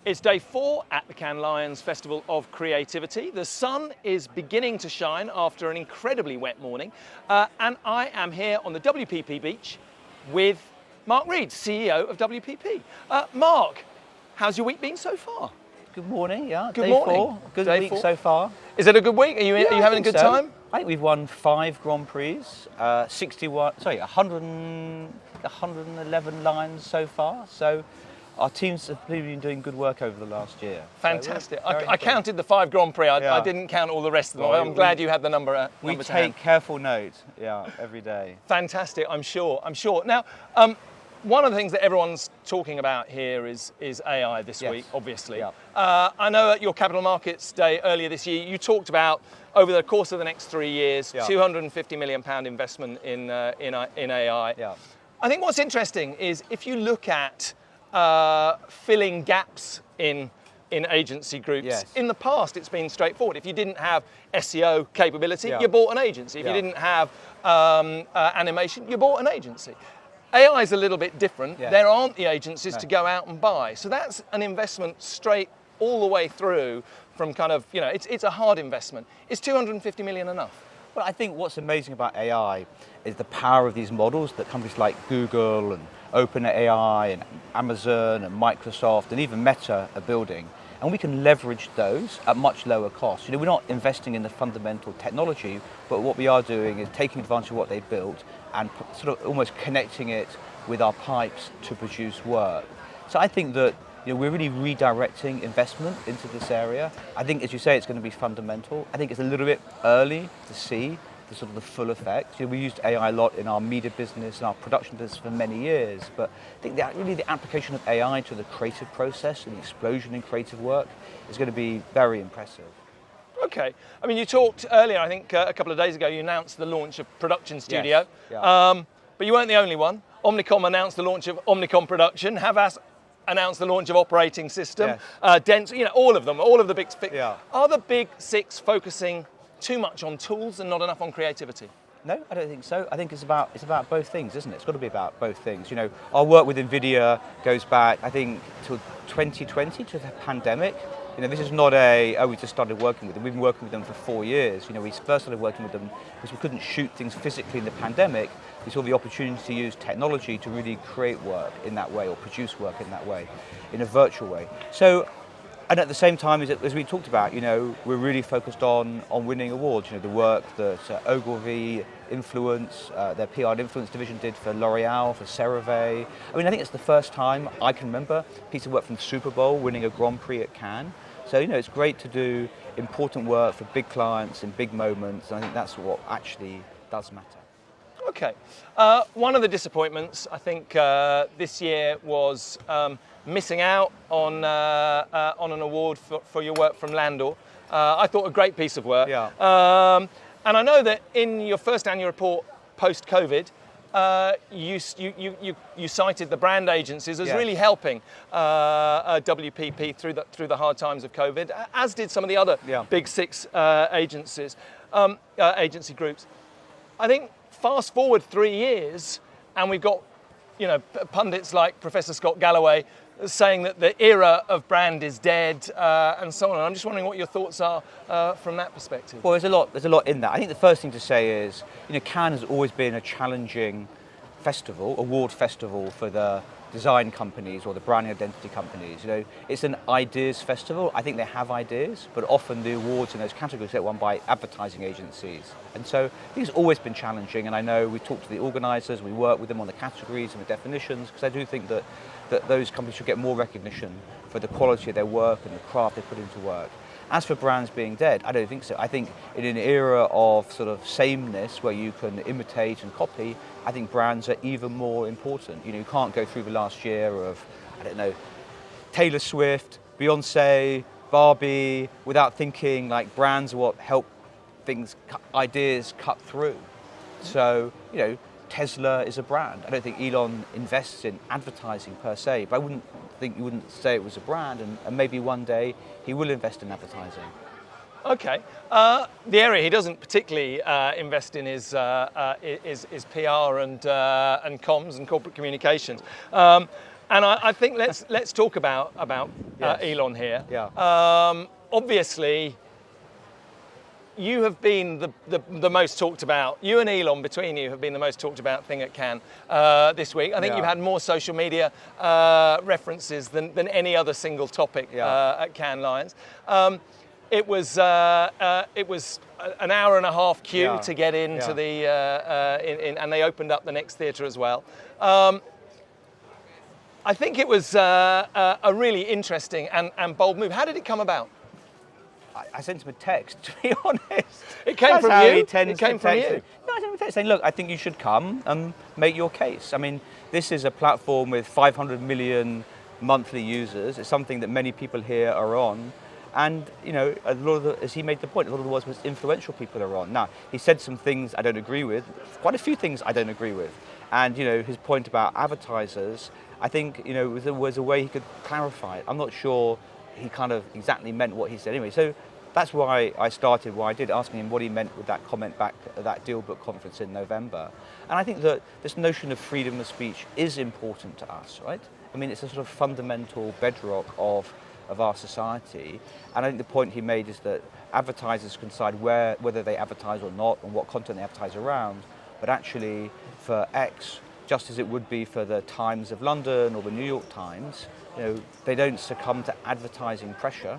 It's day 4 at the Cannes Lions Festival of Creativity. The sun is beginning to shine after an incredibly wet morning, and I am here on the WPP beach with Mark Read, CEO of WPP. Mark, how's your week been so far? Good morning, yeah. Good day morning. 4. Good Day week 4. so far. Is it a good week? Are you having a good time? I think we've won 5 Grand Prix, 111 lines so far. So our teams have been doing good work over the last year. Fantastic. So I counted the 5 Grand Prix. I didn't count all the rest of them. I'm glad you had the number. We take careful note, every day. Fantastic. I'm sure. Now, one of the things that everyone's talking about here is AI this week, obviously. Yeah. I know at your Capital Markets Day earlier this year, you talked about, over the course of the next 3 years, £250 million investment in AI. Yeah. I think what's interesting is if you look at filling gaps in agency groups. In the past, it's been straightforward. If you didn't have SEO capability, you bought an agency. If you didn't have animation, you bought an agency. AI is a little bit different. There aren't the agencies to go out and buy. So that's an investment straight all the way through from kind of, it's a hard investment. Is 250 million enough? Well, I think what's amazing about AI is the power of these models that companies like Google and OpenAI and Amazon and Microsoft and even Meta are building. And we can leverage those at much lower cost. We're not investing in the fundamental technology, but what we are doing is taking advantage of what they've built and sort of almost connecting it with our pipes to produce work. So I think that we're really redirecting investment into this area. I think, as you say, it's going to be fundamental. I think it's a little bit early to see the sort of the full effect. We used AI a lot in our media business and our production business for many years, but I think that really the application of AI to the creative process and the explosion in creative work is going to be very impressive. Okay. I mean, you talked earlier, I think a couple of days ago, you announced the launch of Production Studio. Yes. But you weren't the only one. Omnicom announced the launch of Omnicom Production. Havas announced the launch of Operating System. Dense, all of them, all of the big six. Are the big six focusing too much on tools and not enough on creativity? No, I don't think so. I think it's about both things, isn't it? It's got to be about both things. Our work with NVIDIA goes back, I think, to 2020, to the pandemic. This is not we just started working with them. We've been working with them for 4 years. We first started working with them because we couldn't shoot things physically in the pandemic. We saw the opportunity to use technology to really create work in that way or produce work in that way, in a virtual way. So, and at the same time, as we talked about, we're really focused on winning awards. The work that Ogilvy Influence, their PR and Influence division did for L'Oreal, for CeraVe. I think it's the first time I can remember a piece of work from the Super Bowl winning a Grand Prix at Cannes. So, it's great to do important work for big clients in big moments. And I think that's what actually does matter. Okay. One of the disappointments, I think, this year was missing out on an award for your work from Landor. I thought a great piece of work. And I know that in your first annual report post-COVID, you cited the brand agencies as really helping WPP through the hard times of COVID, as did some of the other big six agency groups. I think fast forward 3 years, and we've got pundits like Professor Scott Galloway saying that the era of brand is dead, and so on. And I'm just wondering what your thoughts are from that perspective. Well, there's a lot in that. I think the first thing to say is, Cannes has always been a challenging award festival for the design companies or the branding identity companies. It's an ideas festival. I think they have ideas, but often the awards in those categories get won by advertising agencies. And so I think it's always been challenging, and I know we talk to the organisers, we work with them on the categories and the definitions, because I do think that those companies should get more recognition for the quality of their work and the craft they put into work. As for brands being dead, I don't think so. I think in an era of sort of sameness where you can imitate and copy, I think brands are even more important. You can't go through the last year of, Taylor Swift, Beyonce, Barbie, without thinking like brands are what help ideas cut through. So, Tesla is a brand. I don't think Elon invests in advertising per se, but you wouldn't say it was a brand, and maybe one day he will invest in advertising. Okay. The area he doesn't particularly invest in is PR and comms and corporate communications. And I think let's talk about Yes. Elon here. Yeah. Obviously, you have been the most talked about. You and Elon, between you, have been the most talked about thing at Cannes this week. I think you've had more social media references than any other single topic at Cannes Lions. It was an hour and a half queue to get into the and they opened up the next theatre as well. I think it was a really interesting and bold move. How did it come about? I sent him a text, to be honest. It came from you? It came from you? No, I sent him a text saying, look, I think you should come and make your case. I mean, this is a platform with 500 million monthly users. It's something that many people here are on. And, you know, a lot of as he made the point, a lot of the world's most influential people are on. Now, he said some things I don't agree with, quite a few things I don't agree with. And, you know, his point about advertisers, I think, you know, was a way he could clarify it. I'm not sure he kind of exactly meant what he said anyway. So that's why I started why I did, asking him what he meant with that comment back at that Deal Book conference in November. And I think that this notion of freedom of speech is important to us, right? I mean, it's a sort of fundamental bedrock of our society. And I think the point he made is that advertisers can decide whether they advertise or not and what content they advertise around. But actually, for X, just as it would be for the Times of London or the New York Times, you know, they don't succumb to advertising pressure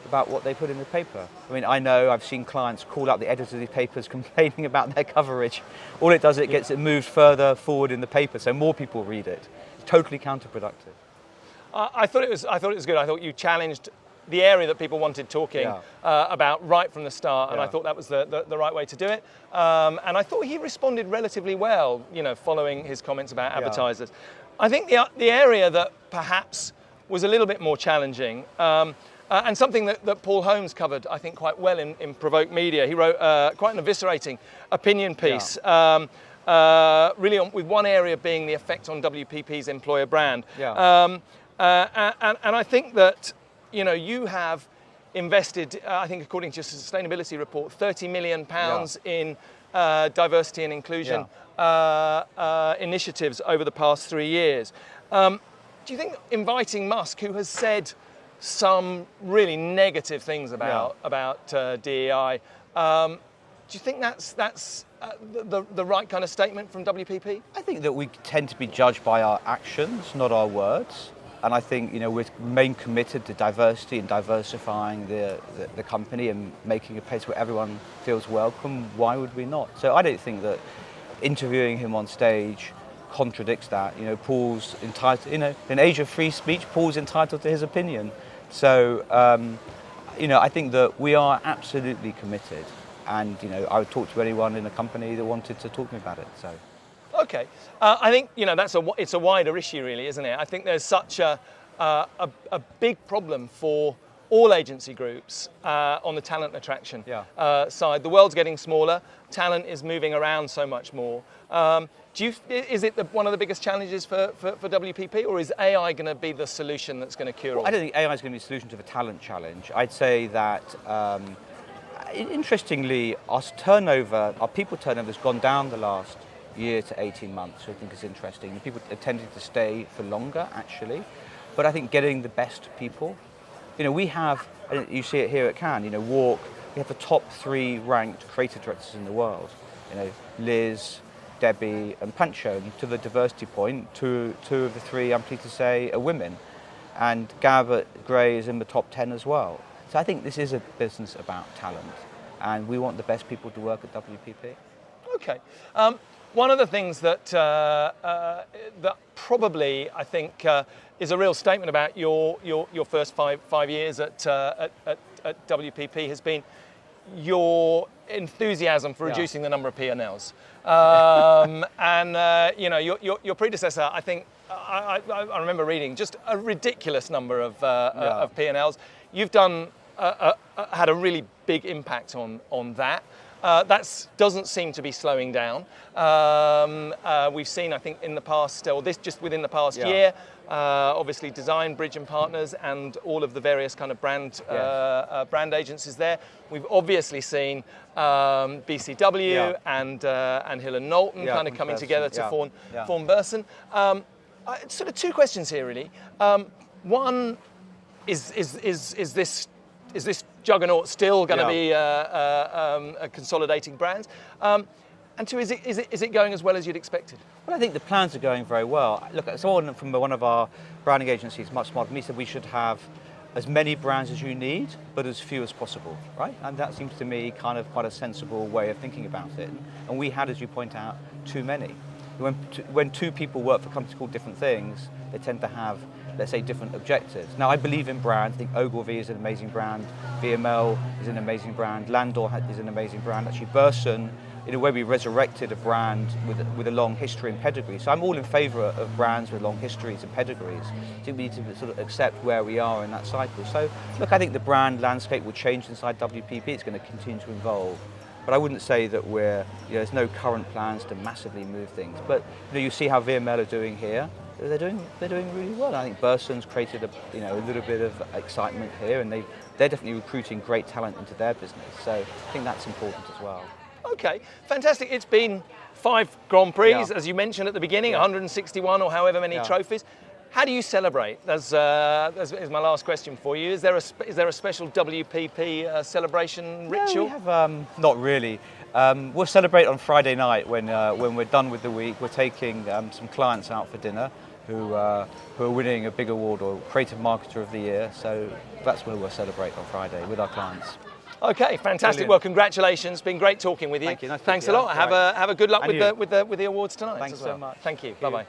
about what they put in the paper. I mean, I know I've seen clients call up the editors of these papers complaining about their coverage. All it does, it gets it moved further forward in the paper, so more people read it. It's totally counterproductive. I thought it was good. I thought you challenged the area that people wanted talking about right from the start, and I thought that was the right way to do it. And I thought he responded relatively well, you know, following his comments about advertisers. I think the area that perhaps was a little bit more challenging, and something that Paul Holmes covered, I think, quite well in Provoke Media. He wrote quite an eviscerating opinion piece, really with one area being the effect on WPP's employer brand. And I think that, you know, you have invested, I think according to your sustainability report, £30 million in diversity and inclusion initiatives over the past 3 years. Do you think inviting Musk, who has said some really negative things about DEI, do you think that's the right kind of statement from WPP? I think that we tend to be judged by our actions, not our words. And I think, you know, we're remain committed to diversity and diversifying the company and making a place where everyone feels welcome. Why would we not? So I don't think that interviewing him on stage contradicts that. You know, Paul's entitled, you know, in an age of free speech, Paul's entitled to his opinion. So, you know, I think that we are absolutely committed. And, you know, I would talk to anyone in a company that wanted to talk to me about it, so. Okay, I think, you know, it's a wider issue, really, isn't it? I think there's such a big problem for all agency groups on the talent attraction side. The world's getting smaller. Talent is moving around so much more. Is it one of the biggest challenges for WPP, or is AI going to be the solution that's going to cure all? I don't think AI is going to be the solution to the talent challenge. I'd say that, interestingly, our people turnover has gone down the last year to 18 months, which I think is interesting. People are tending to stay for longer, actually. But I think getting the best people, you know, we have, you see it here at Cannes, you know, we have the top 3 ranked creative directors in the world. You know, Liz, Debbie and Pancho. And to the diversity point, two of the 3, I'm pleased to say, are women. And Gab Gray is in the top 10 as well. So I think this is a business about talent, and we want the best people to work at WPP. Okay. One of the things that probably I think is a real statement about your first five years at WPP has been your enthusiasm for reducing the number of P&Ls. And you know, your predecessor, I think, I remember reading just a ridiculous number of P&Ls. You've done had a really big impact on that. That doesn't seem to be slowing down. We've seen, I think, in the past, or just within the past year, obviously Design, Bridge and Partners, and all of the various kind of brand agencies there. We've obviously seen BCW and Hill and Knowlton kind of coming together to form Burson. Sort of two questions here, really. One is this juggernaut still going to be a consolidating brands? And two, is it going as well as you'd expected? Well, I think the plans are going very well. Look, someone from one of our branding agencies, much smarter than me, said we should have as many brands as you need, but as few as possible, right? And that seems to me kind of quite a sensible way of thinking about it. And we had, as you point out, too many. When two people work for companies called different things, they tend to have, let's say, different objectives. Now, I believe in brands. I think Ogilvy is an amazing brand. VML is an amazing brand. Landor is an amazing brand. Actually, Burson, in a way, we resurrected a brand with a long history and pedigree. So I'm all in favour of brands with long histories and pedigrees. I think we need to sort of accept where we are in that cycle. So, look, I think the brand landscape will change inside WPP. It's going to continue to evolve. But I wouldn't say that there's no current plans to massively move things. But you see how VML are doing here. They're doing really well. I think Burson's created a little bit of excitement here, and they're definitely recruiting great talent into their business. So I think that's important as well. Okay, fantastic. It's been 5 Grand Prix, as you mentioned at the beginning, 161 or however many trophies. How do you celebrate? That's my last question for you. Is there a special WPP celebration ritual? No, we have not really. We'll celebrate on Friday night when we're done with the week. We're taking some clients out for dinner who are winning a big award or Creative Marketer of the Year. So that's where we'll celebrate on Friday with our clients. Okay, fantastic. Brilliant. Well, congratulations. Been great talking with you. Thank you. Nice Thanks a lot. Have a good luck with the awards tonight. Thanks so much. Thank you. Bye bye.